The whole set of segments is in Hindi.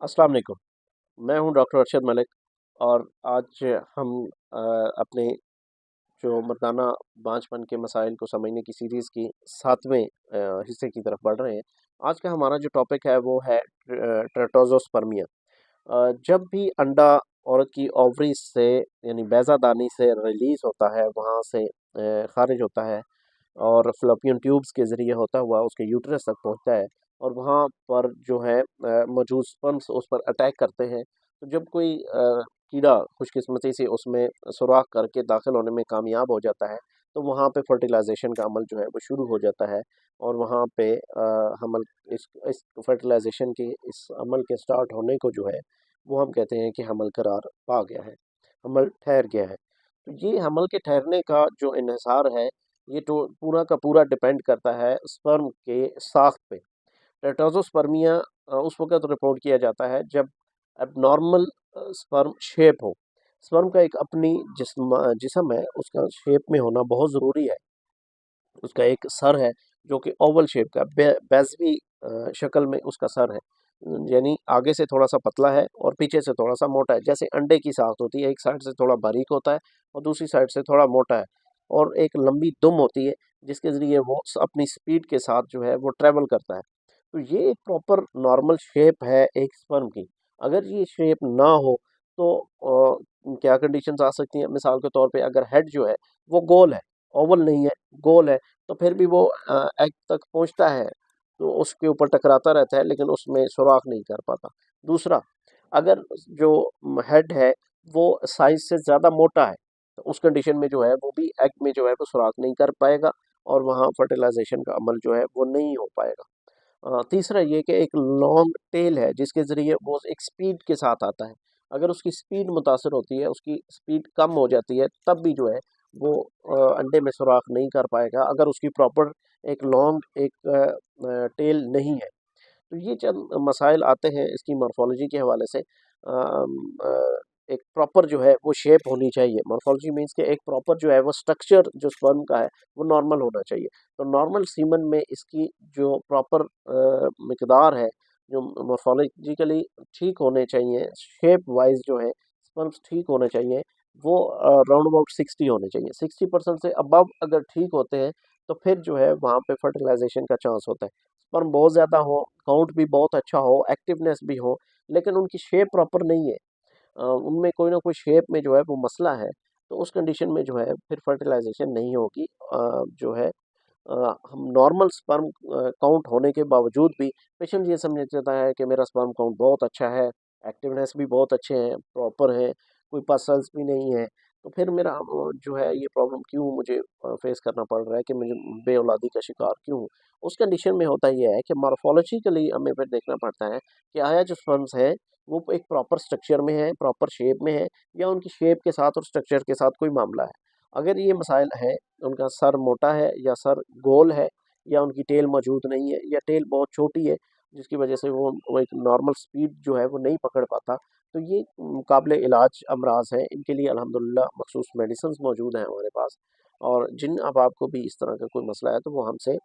अस्सलाम वालेकुम। मैं हूँ डॉक्टर अरशद मलिक और आज हम अ, अपने जो मर्दाना बांझपन के मसाइल को समझने की सीरीज़ की 7वें हिस्से की तरफ बढ़ रहे हैं। आज का हमारा जो टॉपिक है वो है ट्रेटोज़ोस्पर्मिया। जब भी अंडा औरत की ओवरीज़ से यानी बैज़ादानी से रिलीज़ होता है, वहाँ से ख़ारिज होता है और फ़्लोपियन ट्यूब्स के ज़रिए होता हुआ उसके यूट्रस तक पहुँचता है और वहाँ पर जो है मौजूद स्पर्म्स उस पर अटैक करते हैं। तो जब कोई कीड़ा खुशकिस्मती से उसमें सुराख करके दाखिल होने में कामयाब हो जाता है, तो वहाँ पे फर्टिलाइज़ेशन का अमल जो है वो शुरू हो जाता है और वहाँ पे हमल इस फर्टिलाइज़ेशन के इस अमल के स्टार्ट होने को जो है, वो हम कहते हैं कि हमल करार पा गया है, हमल ठहर गया है। तो ये हमल के ठहरने का जो इन्हिसार है, ये तो पूरा का पूरा डिपेंड करता है स्पर्म के साख़ पे। टेट्राज़ोस्पर्मिया उस वक़्त रिपोर्ट किया जाता है जब एब्नॉर्मल स्पर्म शेप हो। स्पर्म का एक अपनी जिस्म है, उसका शेप में होना बहुत ज़रूरी है। उसका एक सर है जो कि ओवल शेप का बेज़वी शक्ल में उसका सर है। यानी आगे से थोड़ा-सा पतला है और पीछे से थोड़ा-सा मोटा है। जैसे अंडे की साख़ होती है, एक साइड से थोड़ा बारीक होता है और दूसरी साइड से थोड़ा मोटा है और एक लंबी दुम होती है जिसके ज़रिए वो अपनी स्पीड के साथ जो है वो ट्रैवल करता है। तो ये एक प्रॉपर नॉर्मल शेप है एक स्पर्म की। अगर ये शेप ना हो तो क्या कंडीशंस आ सकती हैं? मिसाल के तौर पे अगर हेड जो है वो गोल है, ओवल नहीं है, गोल है, तो फिर भी वो एग तक पहुँचता है, तो उसके ऊपर टकराता रहता है लेकिन उसमें सुराख नहीं कर पाता। दूसरा, अगर जो हेड है वो साइज़ से ज़्यादा मोटा है, तो उस कंडीशन में जो है वो भी एग में जो है वो सुराख नहीं कर पाएगा और वहाँ फर्टिलाइज़ेशन का अमल जो है वो नहीं हो पाएगा। तीसरा ये कि एक लॉन्ग टेल है जिसके ज़रिए वो एक स्पीड के साथ आता है। अगर उसकी स्पीड मुतासिर होती है, उसकी स्पीड कम हो जाती है, तब भी जो है वो अंडे में सुराख नहीं कर पाएगा अगर उसकी प्रॉपर एक लॉन्ग एक टेल नहीं है। तो ये चंद मसाइल आते हैं इसकी मॉर्फ़ोलॉजी के हवाले से। एक प्रॉपर जो है वो शेप होनी चाहिए। मॉर्फ़ोलॉजी मीन्स कि एक प्रॉपर जो है वो स्ट्रक्चर जो स्पर्म का है, वो नॉर्मल होना चाहिए। तो नॉर्मल सीमन में इसकी जो प्रॉपर मिकदार है, जो मॉर्फ़ोलॉजिकली ठीक होने चाहिए, शेप वाइज़ जो है स्पर्म्स ठीक होने चाहिए, वो राउंड अबाउट 60 होने चाहिए। 60% से अबव अगर ठीक होते हैं, तो फिर जो है वहाँ पे फर्टिलाइज़ेशन का चांस होता है। स्पर्म बहुत ज़्यादा हो, काउंट भी बहुत अच्छा हो, एक्टिवनेस भी हो, लेकिन उनकी शेप प्रॉपर नहीं है। उनमें कोई ना कोई शेप में जो है वो मसला है, तो उस कंडीशन में जो है फिर फर्टिलाइज़ेशन नहीं होगी। जो है हम नॉर्मल स्पर्म काउंट होने के बावजूद भी पेशेंट ये समझ जाता है कि मेरा स्पर्म काउंट बहुत अच्छा है, एक्टिवनेस भी बहुत अच्छे हैं, प्रॉपर है, कोई पसल्स भी नहीं है। तो फिर मेरा जो है ये प्रॉब्लम क्यों मुझे फेस करना पड़ रहा है कि मुझे बेऔलादी का शिकार क्यों हूँ? उस कंडीशन में होता ये है कि मॉर्फ़ोलॉजिकली हमें फिर देखना पड़ता है कि आया जो स्पर्म्स है, वो एक प्रॉपर स्ट्रक्चर में है, प्रॉपर शेप में है या उनकी शेप के साथ और स्ट्रक्चर के साथ कोई मामला है। अगर ये मसाइल हैं, उनका सर मोटा है या सर गोल है या उनकी टेल मौजूद नहीं है या टेल बहुत छोटी है, जिसकी वजह से वो एक नॉर्मल स्पीड जो है वो नहीं पकड़ पाता, तो ये काबिल इलाज अमराज़ हैं। इनके लिए अल्हम्दुलिल्लाह मखसूस मेडिसिन्स मौजूद हैं हमारे पास और जिन अब आपको भी इस तरह का कोई मसला है, तो वो हमसे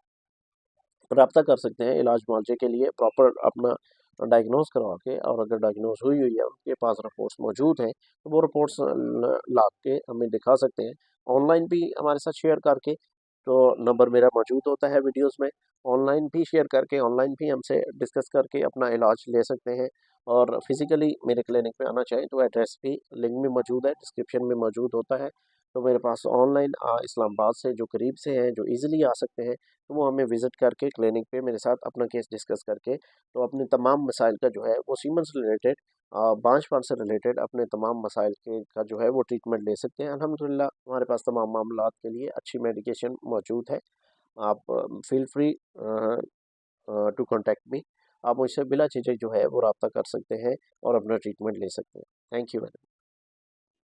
राब्ता कर सकते हैं इलाज मुआवजे के लिए प्रॉपर अपना डायग्नोज़ करवा के और अगर डायग्नोज़ हुई हुई है, उनके पास रिपोर्ट्स मौजूद हैं, तो वो रिपोर्ट्स ल ला के हमें दिखा सकते हैं। ऑनलाइन भी हमारे साथ शेयर करके, तो नंबर मेरा मौजूद होता है वीडियोज़ में, ऑनलाइन भी शेयर करके, ऑनलाइन भी हमसे डिस्कस करके अपना इलाज ले सकते हैं और फिज़िकली मेरे क्लिनिक में आना चाहें, तो एड्रेस भी लिंक में मौजूद है, डिस्क्रिप्शन में मौजूद होता है। तो मेरे पास ऑनलाइन इस्लामाबाद से जो करीब से हैं, जो ईज़िली आ सकते हैं, तो वो हमें विज़िट करके क्लिनिक पे मेरे साथ अपना केस डिस्कस करके तो अपने तमाम मसाइल का जो है वो सीमन से रिलेटेड बांझपन से रिलेटेड अपने तमाम मसाइल के का जो है वो ट्रीटमेंट ले सकते हैं। अल्हम्दुलिल्लाह हमारे पास तमाम मामलात के लिए अच्छी मेडिकेशन मौजूद है। आप feel free to contact me. आप मुझसे बिला झिझक जो है वो राब्ता कर सकते हैं और अपना ट्रीटमेंट ले सकते हैं। Thank you very much.